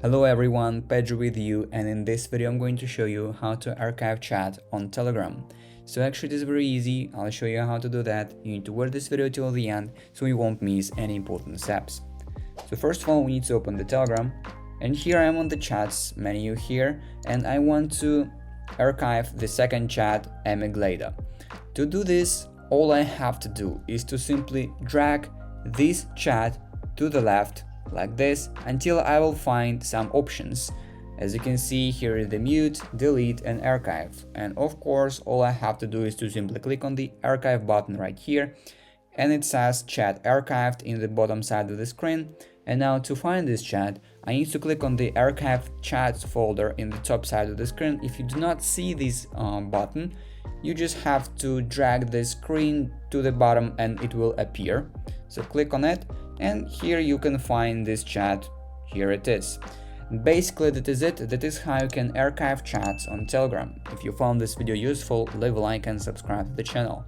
Hello everyone, Pedro with you, and in this video I'm going to show you how to archive chat on Telegram. So actually it is very easy. I'll show you how to do that. You need to watch this video till the end so you won't miss any important steps. So first of all, we need to open the Telegram, and here I am on the chats menu here, and I want to archive the second chat, Emiglada. To do this, all I have to do is to simply drag this chat to the left like this until I will find some options. As you can see, here is the mute, delete and archive, and of course all I have to do is to simply click on the archive button right here, and it says chat archived in the bottom side of the screen. And now to find this chat, I need to click on the archived chats folder in the top side of the screen. If you do not see this button, you just have to drag the screen to the bottom and it will appear. So click on it, and here you can find this chat. Here it is. Basically that is it. That is how you can archive chats on Telegram. If you found this video useful, leave a like and subscribe to the channel.